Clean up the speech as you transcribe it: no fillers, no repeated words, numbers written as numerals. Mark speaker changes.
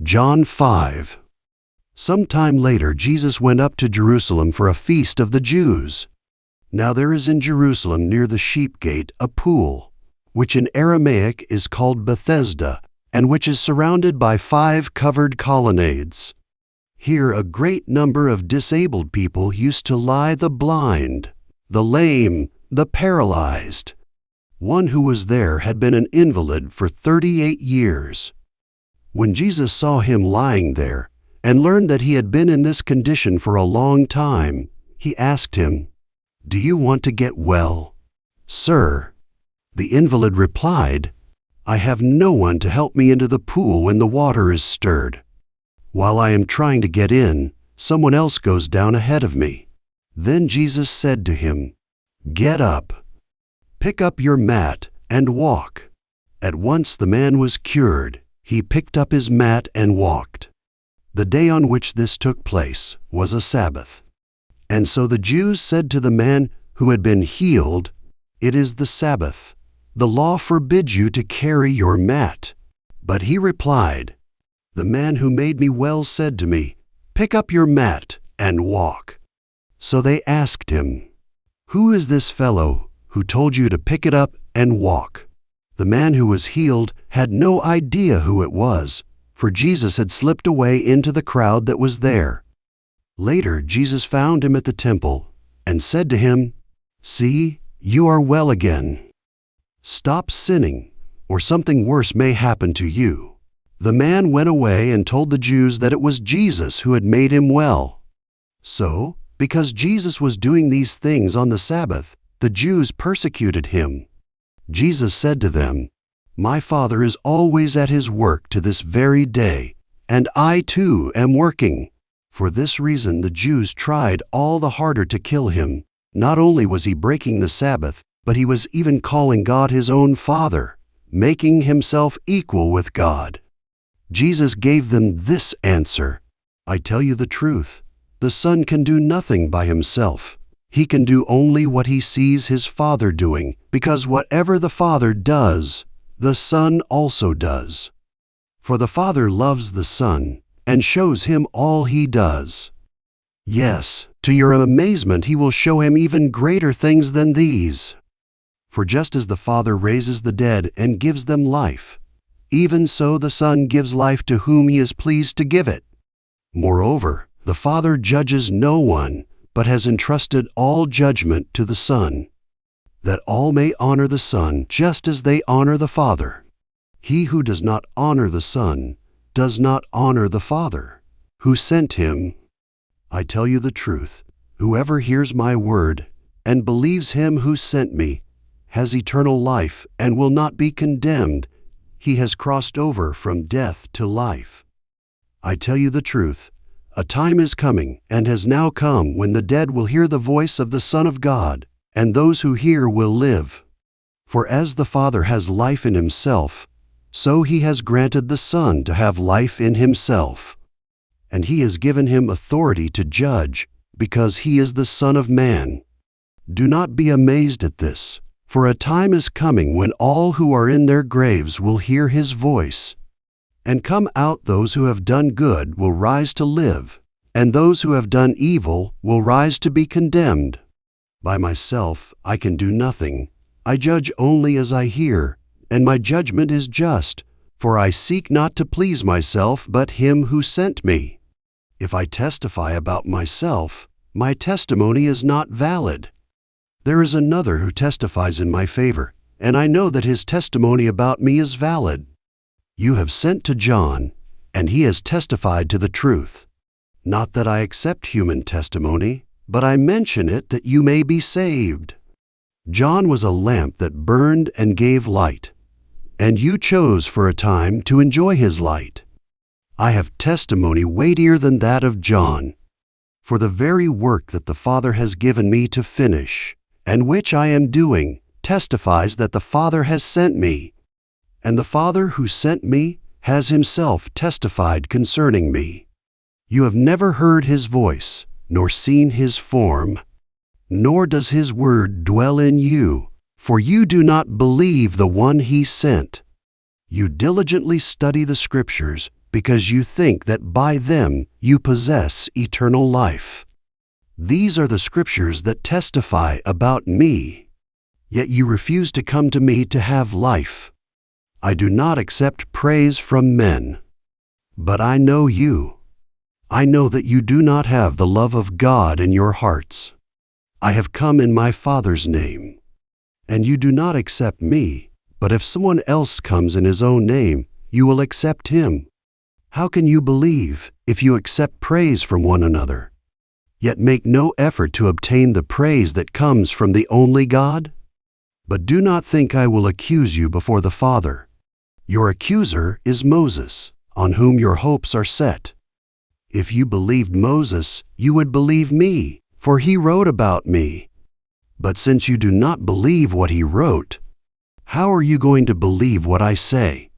Speaker 1: John 5. Some time later Jesus went up to Jerusalem for a feast of the Jews. Now there is in Jerusalem near the sheep gate a pool, which in Aramaic is called Bethesda, and which is surrounded by 5 covered colonnades. Here a great number of disabled people used to lie: the blind, the lame, the paralyzed. One who was there had been an invalid for 38 years. When Jesus saw him lying there, and learned that he had been in this condition for a long time, he asked him, "Do you want to get well?" "Sir," the invalid replied, "I have no one to help me into the pool when the water is stirred. While I am trying to get in, someone else goes down ahead of me." Then Jesus said to him, "Get up, pick up your mat, and walk." At once the man was cured. He picked up his mat and walked. The day on which this took place was a Sabbath. And so the Jews said to the man who had been healed, "It is the Sabbath. The law forbids you to carry your mat." But he replied, "The man who made me well said to me, 'Pick up your mat and walk.'" So they asked him, "Who is this fellow who told you to pick it up and walk?" The man who was healed had no idea who it was, for Jesus had slipped away into the crowd that was there. Later Jesus found him at the temple and said to him, "See, you are well again. Stop sinning, or something worse may happen to you." The man went away and told the Jews that it was Jesus who had made him well. So, because Jesus was doing these things on the Sabbath, the Jews persecuted him. Jesus said to them, "My Father is always at his work to this very day, and I too am working." For this reason the Jews tried all the harder to kill him. Not only was he breaking the Sabbath, but he was even calling God his own Father, making himself equal with God. Jesus gave them this answer, "I tell you the truth, the Son can do nothing by himself. He can do only what he sees his Father doing, because whatever the Father does, the Son also does. For the Father loves the Son and shows him all he does. Yes, to your amazement he will show him even greater things than these. For just as the Father raises the dead and gives them life, even so the Son gives life to whom he is pleased to give it. Moreover, the Father judges no one, but has entrusted all judgment to the Son, that all may honor the Son just as they honor the Father. He who does not honor the Son does not honor the Father, who sent him. I tell you the truth, whoever hears my word and believes him who sent me has eternal life and will not be condemned. He has crossed over from death to life. I tell you the truth, a time is coming and has now come when the dead will hear the voice of the Son of God, and those who hear will live. For as the Father has life in himself, so he has granted the Son to have life in himself. And he has given him authority to judge, because he is the Son of Man. Do not be amazed at this, for a time is coming when all who are in their graves will hear his voice. And come out those who have done good will rise to live, and those who have done evil will rise to be condemned. By myself I can do nothing. I judge only as I hear, and my judgment is just, for I seek not to please myself but him who sent me. If I testify about myself, my testimony is not valid. There is another who testifies in my favor, and I know that his testimony about me is valid. You have sent to John, and he has testified to the truth. Not that I accept human testimony, but I mention it that you may be saved. John was a lamp that burned and gave light, and you chose for a time to enjoy his light. I have testimony weightier than that of John, for the very work that the Father has given me to finish, and which I am doing, testifies that the Father has sent me. And the Father who sent me has himself testified concerning me. You have never heard his voice, nor seen his form, nor does his word dwell in you, for you do not believe the one he sent. You diligently study the Scriptures, because you think that by them you possess eternal life. These are the scriptures that testify about me. Yet you refuse to come to me to have life. I do not accept praise from men. But I know you. I know that you do not have the love of God in your hearts. I have come in my Father's name. And you do not accept me, but if someone else comes in his own name, you will accept him. How can you believe if you accept praise from one another, yet make no effort to obtain the praise that comes from the only God? But do not think I will accuse you before the Father. Your accuser is Moses, on whom your hopes are set. If you believed Moses, you would believe me, for he wrote about me. But since you do not believe what he wrote, how are you going to believe what I say?